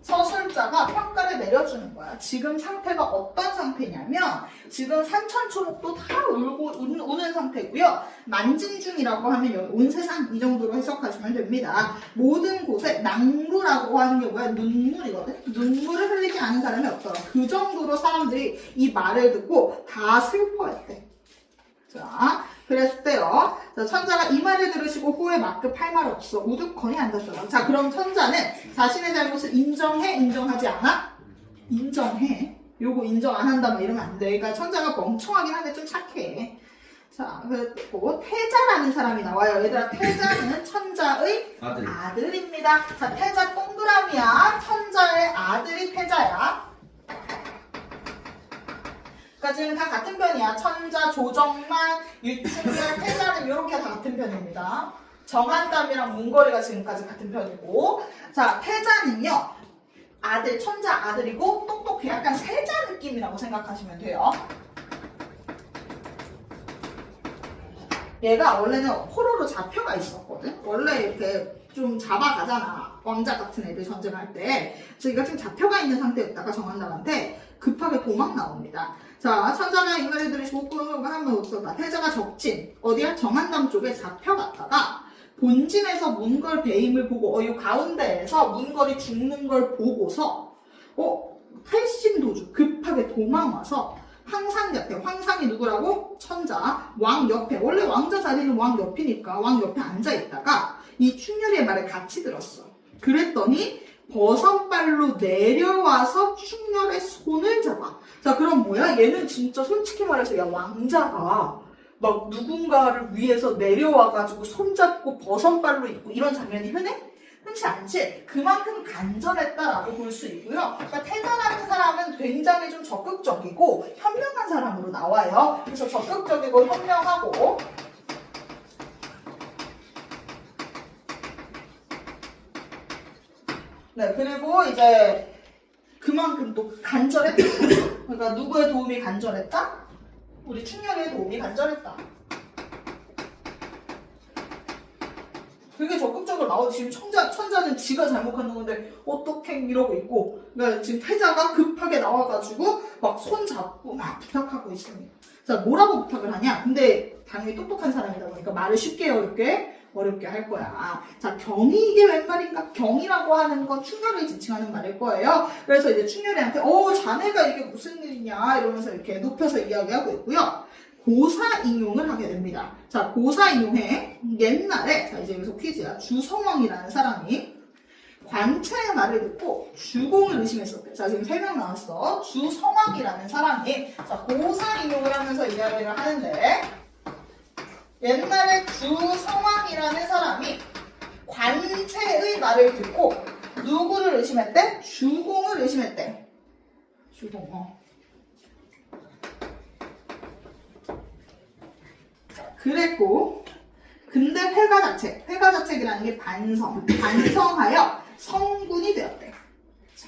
서술자가 평가를 내려주는 거야. 지금 상태가 어떤 상태냐면 지금 산천초목도 다 울고 우는 상태고요. 만진중이라고 하면 온 세상 이 정도로 해석하시면 됩니다. 모든 곳에 낭루라고 하는 게 뭐야? 눈물이거든. 눈물을 흘리지 않은 사람이 없더라. 그 정도로 사람들이 이 말을 듣고 다 슬퍼했대. 자, 그랬을 때요. 자, 천자가 이 말을 들으시고 후에 막급할 말 없어. 우두커니 앉았더라. 자, 그럼 천자는 자신의 잘못을 인정해? 인정하지 않아? 인정해. 요거 인정 안 한다 뭐 이러면 안 돼. 그러니까 천자가 멍청하긴 한데 좀 착해. 자, 그리고 태자라는 사람이 나와요. 얘들아, 태자는 천자의 아들입니다. 자, 태자 동그라미야. 천자의 아들이 태자야. 그러니까 지금 다 같은 편이야. 천자, 조정만, 유충렬, 태자는 이렇게 다 같은 편입니다. 정한담이랑 문거리가 지금까지 같은 편이고, 자, 태자는요, 천자 아들이고 똑똑해. 약간 세자 느낌이라고 생각하시면 돼요. 얘가 원래는 호로로 잡혀가 있었거든. 원래 이렇게 좀 잡아가잖아. 왕자 같은 애들 전쟁할 때. 그래서 얘가 지금 잡혀가 있는 상태였다가 정한담한테 급하게 도망 나옵니다. 자, 천자가 이 말을 들으시고 꾸르르가 한번 없었다. 태자가 적진, 어디야? 정한담 쪽에 잡혀갔다가 본진에서 문걸 배임을 보고, 이 가운데에서 문걸이 죽는 걸 보고서, 탈신도주, 급하게 도망와서 황상 옆에, 황상이 누구라고? 천자, 왕 옆에, 원래 왕자 자리는 왕 옆이니까 왕 옆에 앉아있다가 이 충렬의 말을 같이 들었어. 그랬더니 버선발로 내려와서 충렬의 손을 잡아. 자, 그럼 뭐야? 얘는 진짜 솔직히 말해서 야, 왕자가 막 누군가를 위해서 내려와가지고 손잡고 버선발로 있고 이런 장면이 흔치 않지? 그만큼 간절했다라고 볼 수 있고요. 그러니까 태자라는 사람은 굉장히 좀 적극적이고 현명한 사람으로 나와요. 그래서 적극적이고 현명하고 네, 그리고 이제 그만큼 또 간절했다. 그러니까 누구의 도움이 간절했다? 우리 충렬의 도움이 간절했다. 되게 적극적으로 나오지. 지금 천자는 지가 잘못하는 건데 어떻게 이러고 있고, 그러니까 지금 태자가 급하게 나와가지고 막 손 잡고 막 부탁하고 있습니다. 자, 뭐라고 부탁을 하냐? 근데 당연히 똑똑한 사람이다 보니까 말을 쉽게 어렵게 할 거야. 자, 경이 이게 웬 말인가? 경이라고 하는 건 충렬을 지칭하는 말일 거예요. 그래서 이제 충렬이한테 자네가 이게 무슨 일이냐 이러면서 이렇게 높여서 이야기하고 있고요. 고사 인용을 하게 됩니다. 자, 고사 인용해. 옛날에, 자, 이제 여기서 퀴즈야. 주성왕이라는 사람이 관체의 말을 듣고 주공을 의심했었대. 자, 지금 3명 나왔어. 주성왕이라는 사람이, 자, 고사 인용을 하면서 이야기를 하는데, 옛날에 주성왕이라는 사람이 관체의 말을 듣고 누구를 의심했대? 주공을 의심했대. 주공, 그랬고, 근데 회가자책이라는 게 반성하여 성군이 되었대. 자,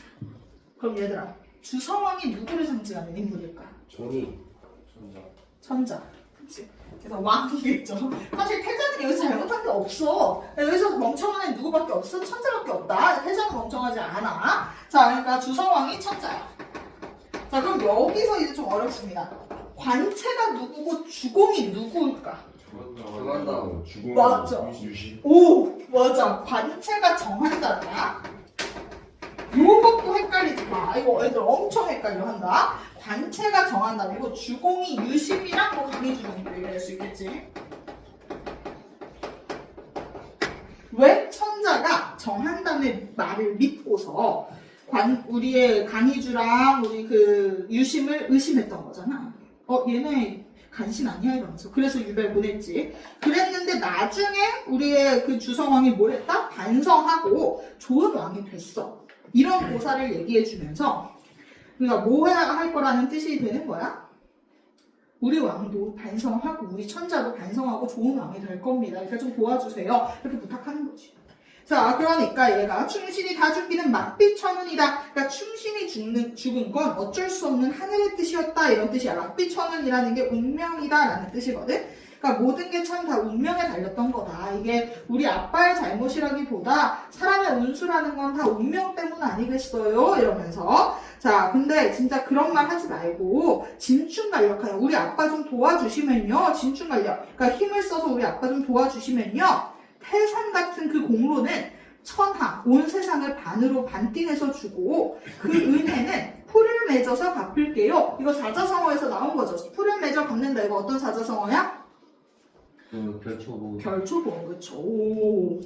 그럼 얘들아, 주성왕이 누구를 상징하는 인물일까?
종이.
천자. 그치? 그래서 왕이겠죠. 사실 태자는 여기서 잘못한 게 없어. 여기서 멍청한 애 누구밖에 없어? 천자밖에 없다. 태자는 멍청하지 않아. 자, 그러니까 주성왕이 천자야. 자, 그럼 여기서 이제 좀 어렵습니다. 관체가 누구고 주공이 누구일까?
정한다.
주공.
맞죠.
유시.
오, 맞아. 관체가 정한다냐? 요것도 헷갈리지 마. 이거 애들 엄청 헷갈려 한다. 관체가 정한다면 주공이 유심이랑 뭐 강의주 정도 얘기할 수 있겠지. 왜 천자가 정한다는 말을 믿고서 우리의 강의주랑 우리 그 유심을 의심했던 거잖아. 얘네 간신 아니야 이러면서. 그래서 유배를 보냈지. 그랬는데 나중에 우리의 그 주성왕이 뭘 했다? 반성하고 좋은 왕이 됐어. 이런 고사를 얘기해주면서 그러니까 뭐 해야 할 거라는 뜻이 되는 거야? 우리 왕도 반성하고 우리 천자도 반성하고 좋은 왕이 될 겁니다. 그러니까 좀 도와주세요. 이렇게 부탁하는 거지. 자, 그러니까 얘가 충신이 다 죽기는 막비천운이다. 그러니까 충신이 죽은 건 어쩔 수 없는 하늘의 뜻이었다. 이런 뜻이야. 막비천운이라는 게 운명이다 라는 뜻이거든. 그러니까 모든 게 참 다 운명에 달렸던 거다. 이게 우리 아빠의 잘못이라기보다 사람의 운수라는 건 다 운명 때문 아니겠어요? 이러면서. 자, 근데 진짜 그런 말 하지 말고 진충간력하여 우리 아빠 좀 도와주시면요. 진충간력. 그러니까 힘을 써서 우리 아빠 좀 도와주시면요. 태산 같은 그 공로는 천하, 온 세상을 반으로 반띵해서 주고 그 은혜는 풀을 맺어서 갚을게요. 이거 사자성어에서 나온 거죠. 풀을 맺어 갚는다. 이거 어떤 사자성어야?
별초보.
별초보. 그쵸. 오.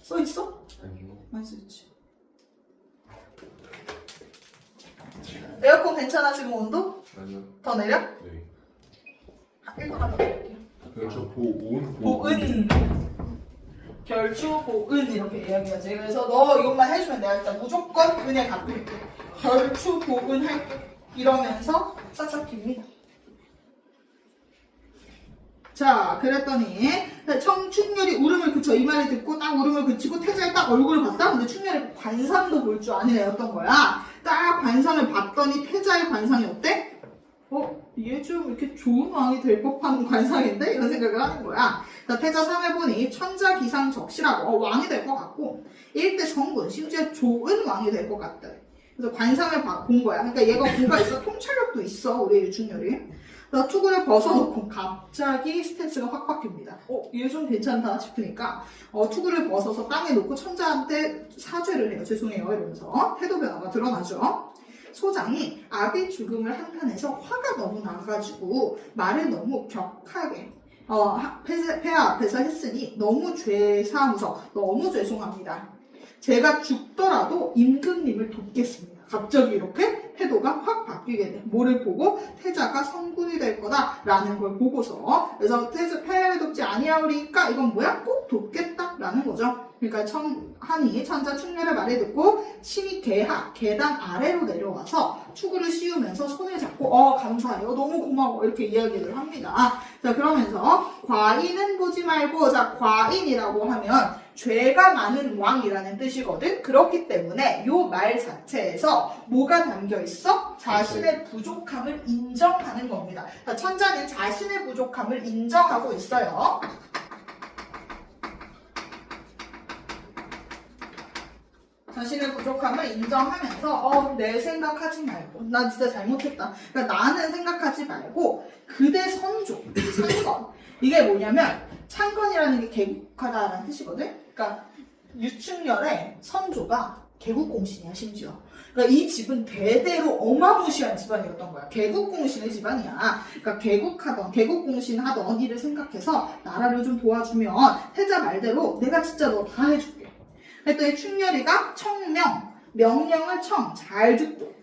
써있어?
아니요.
안 써있지. 에어컨 괜찮아 지금 온도?
아니요.
더 내려?
네.
읽어가다 볼게요.
그렇죠. 보온.
보은. 결주, 보은 이렇게 이야기하지. 그래서 너 이것만 해주면 내가 일단 무조건 은혜 갚을게. 결주, 보은 할게. 이러면서 싹싹 깁니다. 자, 그랬더니 충렬이 울음을 그쳐. 이 말을 듣고 딱 울음을 그치고 태자의 딱 얼굴을 봤다? 근데 충렬이 관상도 볼 줄 아는 애였던 거야. 딱 관상을 봤더니 태자의 관상이 어때? 얘 좀 이렇게 좋은 왕이 될 법한 관상인데? 이런 생각을 하는 거야. 자, 태자 3회 보니 천자 기상 적시라고 왕이 될 것 같고 일대 성군, 심지어 좋은 왕이 될 것 같다. 그래서 관상을 본 거야. 그러니까 얘가 뭐가 있어? 통찰력도 있어, 우리 유충렬이. 그래서 투구를 벗어놓고 갑자기 스탠스가 확 바뀝니다. 얘 좀 괜찮다 싶으니까 투구를 벗어서 땅에 놓고 천자한테 사죄를 해요. 죄송해요 이러면서 태도 변화가 드러나죠. 소장이 아비 죽음을 한탄해서 화가 너무 나가지고 말을 너무 격하게 폐하 앞에서 했으니 너무 죄사무서 너무 죄송합니다. 제가 죽더라도 임금님을 돕겠습니다. 갑자기 이렇게 태도가 확 바뀌게 돼. 뭐를 보고? 태자가 성군이 될 거다라는 걸 보고서. 그래서 폐하를 돕지 아니하오리니까 이건 뭐야? 꼭 돕겠다라는 거죠. 그러니까 한이 천자 충렬의 말을 듣고 신이 계단 아래로 내려와서 투구를 씌우면서 손을 잡고 감사해요. 너무 고마워. 이렇게 이야기를 합니다. 자, 그러면서 과인은 보지 말고, 자, 과인이라고 하면 죄가 많은 왕이라는 뜻이거든. 그렇기 때문에 이 말 자체에서 뭐가 담겨 있어? 자신의 부족함을 인정하는 겁니다. 자, 천자는 자신의 부족함을 인정하고 있어요. 자신의 부족함을 인정하면서 내 생각하지 말고 나 진짜 잘못했다. 그러니까 나는 생각하지 말고 그대 선조, 창건. 이게 뭐냐면 창건이라는 게 개국하다라는 뜻이거든. 그러니까 유충렬의 선조가 개국공신이야 심지어. 그러니까 이 집은 대대로 어마무시한 집안이었던 거야. 개국공신의 집안이야. 그러니까 개국공신 하던 일을 생각해서 나라를 좀 도와주면 태자 말대로 내가 진짜 너 다 해줄게. 그랬더니 충렬이가 명령을 잘 듣고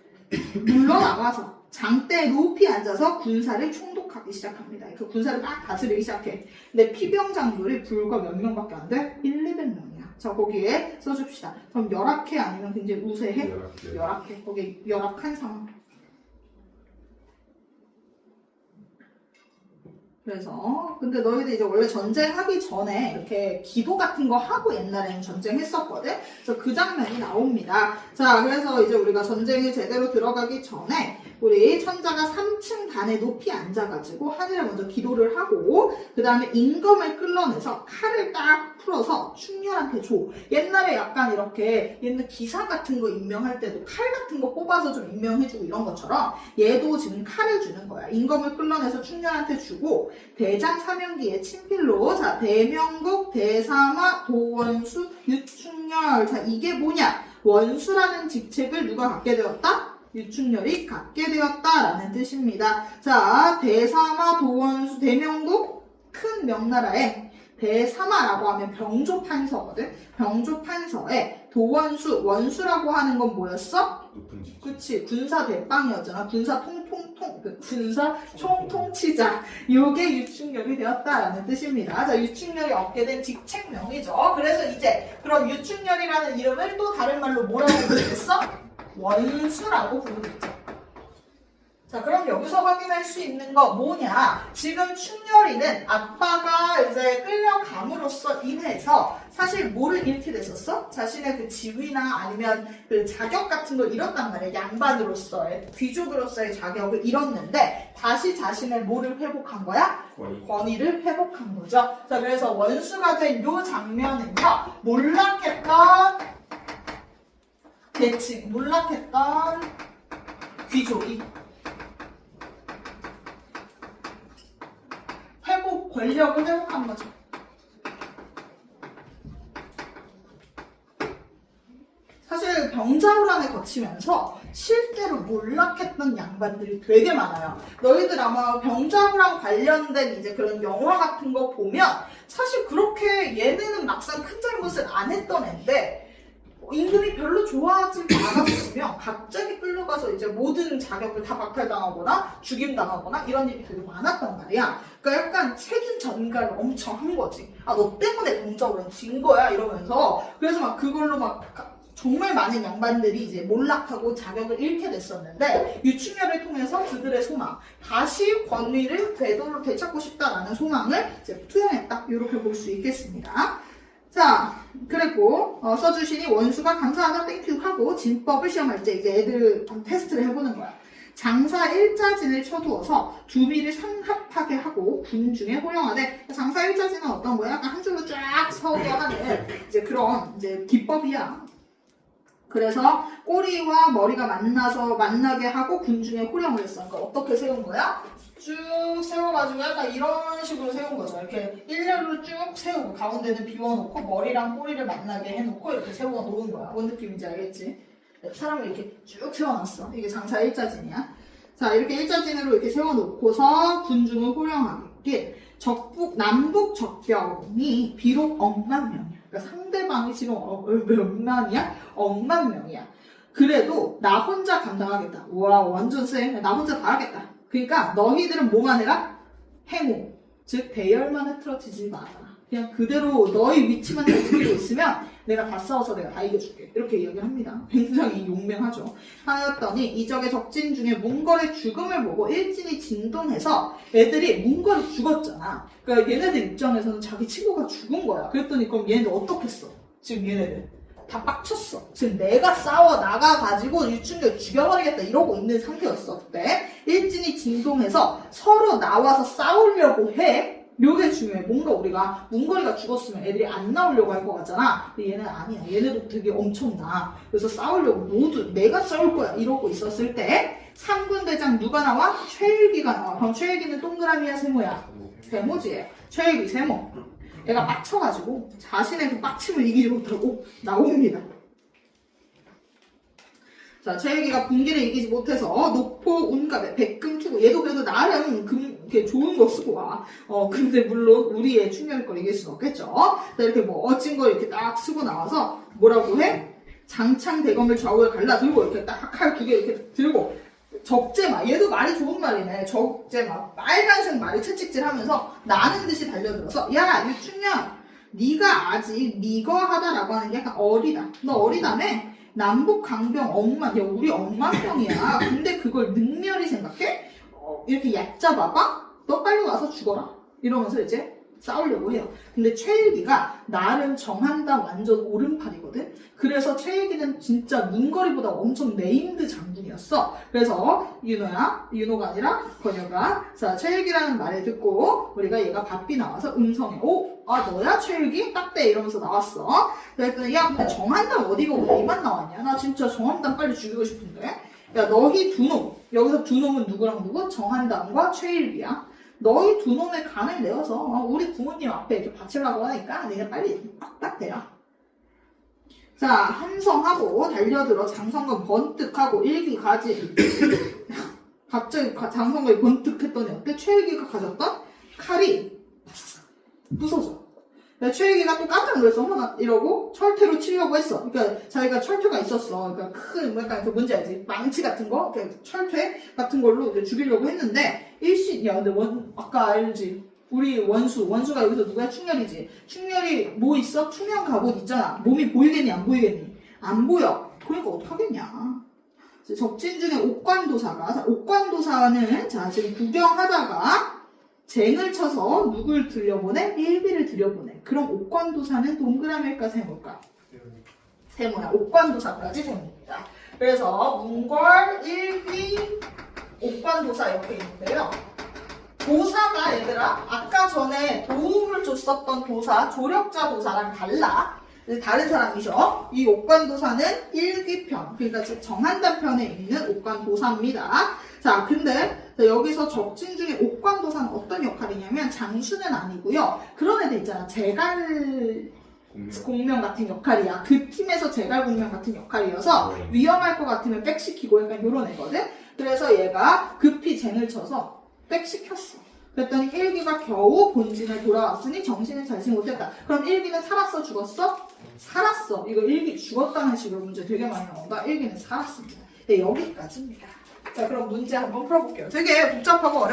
물러나가서 장대에 높이 앉아서 군사를 총독하기 시작합니다. 그 군사를 막 다스리기 시작해. 근데 피병장졸이 불과 몇 명밖에 안 돼? 200명이야. 자, 거기에 써줍시다. 그럼 열악해 아니면 굉장히 우세해? 열악해. 거기 열악한 상황. 그래서 근데 너희들 이제 원래 전쟁하기 전에 이렇게 기도 같은 거 하고 옛날에는 전쟁했었거든. 그래서 그 장면이 나옵니다. 자, 그래서 이제 우리가 전쟁에 제대로 들어가기 전에 우리 천자가 3층 단에 높이 앉아가지고 하늘에 먼저 기도를 하고 그 다음에 임금을 끌어내서 칼을 딱 풀어서 충렬한테 줘. 옛날에 약간 이렇게 옛날 기사 같은 거 임명할 때도 칼 같은 거 뽑아서 좀 임명해주고 이런 것처럼 얘도 지금 칼을 주는 거야. 임금을 끌어내서 충렬한테 주고 대장 사명기의 친필로 자 대명국, 대사마, 도원수, 유충렬 자 이게 뭐냐? 원수라는 직책을 누가 갖게 되었다? 유충렬이 갖게 되었다라는 뜻입니다. 자 대사마, 도원수, 대명국 큰 명나라에 대사마라고 하면 병조판서거든. 병조판서에 도원수, 원수라고 하는 건 뭐였어?
높은 집.
그치, 군사 대빵이었잖아. 군사 총통치자. 요게 유충렬이 되었다라는 뜻입니다. 자, 유충렬이 얻게 된 직책명이죠. 그래서 이제 그럼 유충렬이라는 이름을 또 다른 말로 뭐라고 부르겠어? 원수라고 부르겠죠. 자, 그럼 여기서 확인할 수 있는 거 뭐냐? 지금 충렬이는 아빠가 이제 끌려감으로써 인해서 사실 뭐를 잃게 됐었어? 자신의 그 지위나 아니면 그 자격 같은 걸 잃었단 말이야. 양반으로서의, 귀족으로서의 자격을 잃었는데 다시 자신의 뭐를 회복한 거야? 권위를 회복한 거죠. 자, 그래서 원수가 된 요 장면은요. 몰락했던 계층, 몰락했던 귀족이 권력을 회복한 거죠. 사실 병자호란을 거치면서 실제로 몰락했던 양반들이 되게 많아요. 너희들 아마 병자호란 관련된 이제 그런 영화 같은 거 보면 사실 그렇게 얘네는 막상 큰 잘못을 안 했던 애인데 임금이 별로 좋아하지 않았으면 갑자기 끌려가서 이제 모든 자격을 다 박탈당하거나 죽임당하거나 이런 일이 되게 많았단 말이야. 그러니까 약간 책임 전가를 엄청 한 거지. 아, 너 때문에 병자호란 진 거야 이러면서. 그래서 막 그걸로 막 정말 많은 양반들이 이제 몰락하고 자격을 잃게 됐었는데 유충렬을 통해서 그들의 소망, 다시 권위를 되찾고 싶다라는 소망을 이제 투영했다. 이렇게 볼 수 있겠습니다. 자, 그랬고 써주시니 원수가 감사하다 땡큐 하고 진법을 시험할 때 이제 애들 테스트를 해보는 거야. 장사 일자진을 쳐두어서 두비를 상합하게 하고 군중에 호령하되 장사 일자진은 어떤 거야? 약간 한 줄로 쫙 서게 하는 이제 그런 이제 기법이야. 그래서 꼬리와 머리가 만나게 하고 군중에 호령을 했어. 그러니까 어떻게 세운 거야? 쭉 세워가지고 약간 이런 식으로 세운 거죠. 이렇게 일렬로 쭉 세우고 가운데는 비워놓고 머리랑 꼬리를 만나게 해놓고 이렇게 세워놓은 거야. 뭔 느낌인지 알겠지? 사람을 이렇게 쭉 세워놨어. 이게 장사 일자진이야. 자, 이렇게 일자진으로 이렇게 세워놓고서 군중을 호령하게 남북 적병이 비록 억만 명이야. 그러니까 상대방이 지금 몇 만이야? 억만 명이야. 그래도 나 혼자 감당하겠다. 우와, 완전 쎄. 나 혼자 다 하겠다. 그러니까 너희들은 뭐만 해라? 행우. 즉 대열만 흐트러지지 마라. 그냥 그대로 너의 위치만 잘 지키고 있으면 내가 다 싸워서 내가 다 이겨줄게. 이렇게 이야기를 합니다. 굉장히 용맹하죠. 하였더니 이적의 적진 중에 문걸의 죽음을 보고 일진이 진동해서 애들이 문걸이 죽었잖아. 그러니까 얘네들 입장에서는 자기 친구가 죽은 거야. 그랬더니 그럼 얘네들 어떻겠어? 지금 얘네들 다 빡쳤어. 지금 내가 싸워 나가가지고 유충렬 죽여버리겠다 이러고 있는 상태였어. 그때 일진이 진동해서 서로 나와서 싸우려고 해. 요게 중요해. 뭔가 우리가 문거리가 죽었으면 애들이 안 나오려고 할 것 같잖아. 근데 얘는 아니야. 얘네도 되게 엄청나. 그래서 싸우려고 모두 내가 싸울 거야 이러고 있었을 때 3군 대장 누가 나와? 최일기가 나와. 그럼 최일기는 동그라미야 세모야? 세모지. 최일기 세모. 얘가 빡쳐가지고 자신의 그 빡침을 이기지 못하고 나옵니다. 자, 최일기가 분기를 이기지 못해서 노포 운갑에 백금 투구. 얘도 그래도 나름 이렇게 좋은 거 쓰고 와. 근데 물론 우리의 충격일 걸 이길 수는 없겠죠. 자, 이렇게 멋진 걸 이렇게 딱 쓰고 나와서 뭐라고 해? 장창 대검을 좌우에 갈라 들고 이렇게 딱 칼 2개 이렇게 들고 적재마. 얘도 말이 좋은 말이네. 적재마. 빨간색 말이 채찍질 하면서 나는 듯이 달려들어서 야, 유충년 네가 아직 미거하다라고 하는 게 약간 어리다. 너 어리다며? 남북 강병 억만, 야, 우리 억만병이야. 근데 그걸 능멸이 생각해? 이렇게 얕잡아봐? 너 빨리 와서 죽어라. 이러면서 이제 싸우려고 해요. 근데 최일기가 나름 정한다 완전 오른팔이거든? 그래서 최일기는 진짜 문거리보다 엄청 네임드 장군이었어. 그래서 윤호가 아니라 권혁아. 자, 최일기라는 말을 듣고 우리가 얘가 바삐 나와서 음성해. 오, 아 너야 최일기? 딱대 이러면서 나왔어. 그랬더니 야 근데 정한담 어디가 어디만 나왔냐? 나 진짜 정한담 빨리 죽이고 싶은데. 야 너희 두 놈. 여기서 두 놈은 누구랑 누구? 정한담과 최일기야. 너희 두 놈의 간을 내어서 우리 부모님 앞에 이렇게 바치려고 하니까 니네 빨리 딱 대라. 자, 함성하고 달려들어 장성근 번뜩하고 일기 가지. 갑자기 장성근이 번뜩했더니 어때? 최일기가 가졌던 칼이 부서져. 최일기가 또 깜짝 놀랐어. 나 이러고 철퇴로 치려고 했어. 그러니까 자기가 철퇴가 있었어. 그러니까 큰 약간 그 뭔지 알지? 망치 같은 거, 철퇴 같은 걸로 이제 죽이려고 했는데 야 근데 아까 알지? 우리 원수가 여기서 누구야? 충렬이지. 충렬이 뭐 있어? 투명 갑옷 있잖아. 몸이 보이겠니? 안 보이겠니? 안 보여. 그러니까 어떡하겠냐. 적진 중에 옥관도사는 자 지금 구경하다가 쟁을 쳐서 누굴 들여보내? 일비를 들여보내. 그럼 옥관도사는 동그라미일까 세모일까? 세모야. 옥관도사까지 세모입니다. 그래서 문궐, 일비, 옥관도사 이렇게 있는데요. 도사가 얘들아 아까 전에 도움을 줬었던 도사, 조력자 도사랑 달라. 다른 사람이죠. 이 옥관도사는 일기편, 그러니까 즉 정한담 편에 있는 옥관도사입니다. 자, 근데 여기서 적진 중에 옥관도사는 어떤 역할이냐면 장수는 아니고요. 그런 애들 있잖아. 제갈 공명 같은 역할이야. 그 팀에서 제갈 공명 같은 역할이어서 위험할 것 같으면 백시키고 약간 요런 애거든. 그래서 얘가 급히 쟁을 쳐서 백시켰어. 그랬더니 일기가 겨우 본진을 돌아왔으니 정신을 차리지 못했다. 그럼 일기는 살았어? 죽었어? 살았어. 이거 일기 죽었다는 식으로 문제 되게 많이 나온다. 일기는 살았습니다. 네, 여기까지입니다. 자, 그럼 문제 한번 풀어볼게요. 되게 복잡하고 어렵